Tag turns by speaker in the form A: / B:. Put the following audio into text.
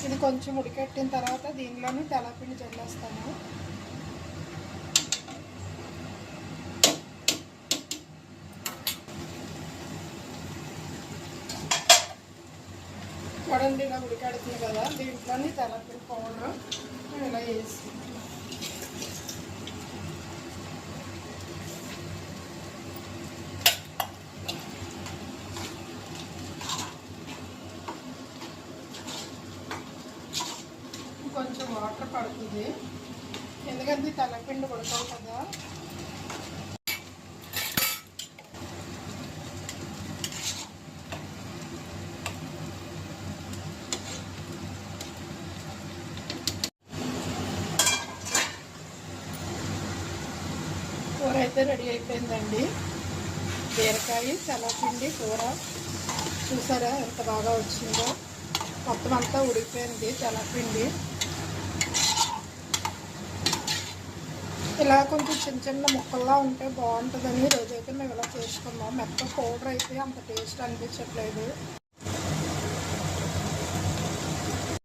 A: ఇది కొంచెం ఉడికెట్టిన తర్వాత దీనిలోని తెల్లపిండి చల్లేస్తాను. చూడండి ఇలా ఉడికెడుతుంది కదా, దీంట్లోని తెల్లపిండి పౌడర్ ఇలా వేసి కొంచెం వాటర్ పడుతుంది, ఎందుకంటే తెల్లపిండి ఉడకాలి కదా. కూర అయితే రెడీ అయిపోయిందండి. బీరకాయ తెల్లపిండి కూర చూసారా ఎంత బాగా వచ్చిందో. మొత్తం అంతా ఉడికిపోయింది తెల్లపిండి. ఇలా కొంచెం చిన్న చిన్న ముక్కల్లా ఉంటే బాగుంటుందని రోజైతే మేము ఇలా చేసుకున్నాం. మెత్త పౌడర్ అయితే అంత టేస్ట్ అనిపించట్లేదు.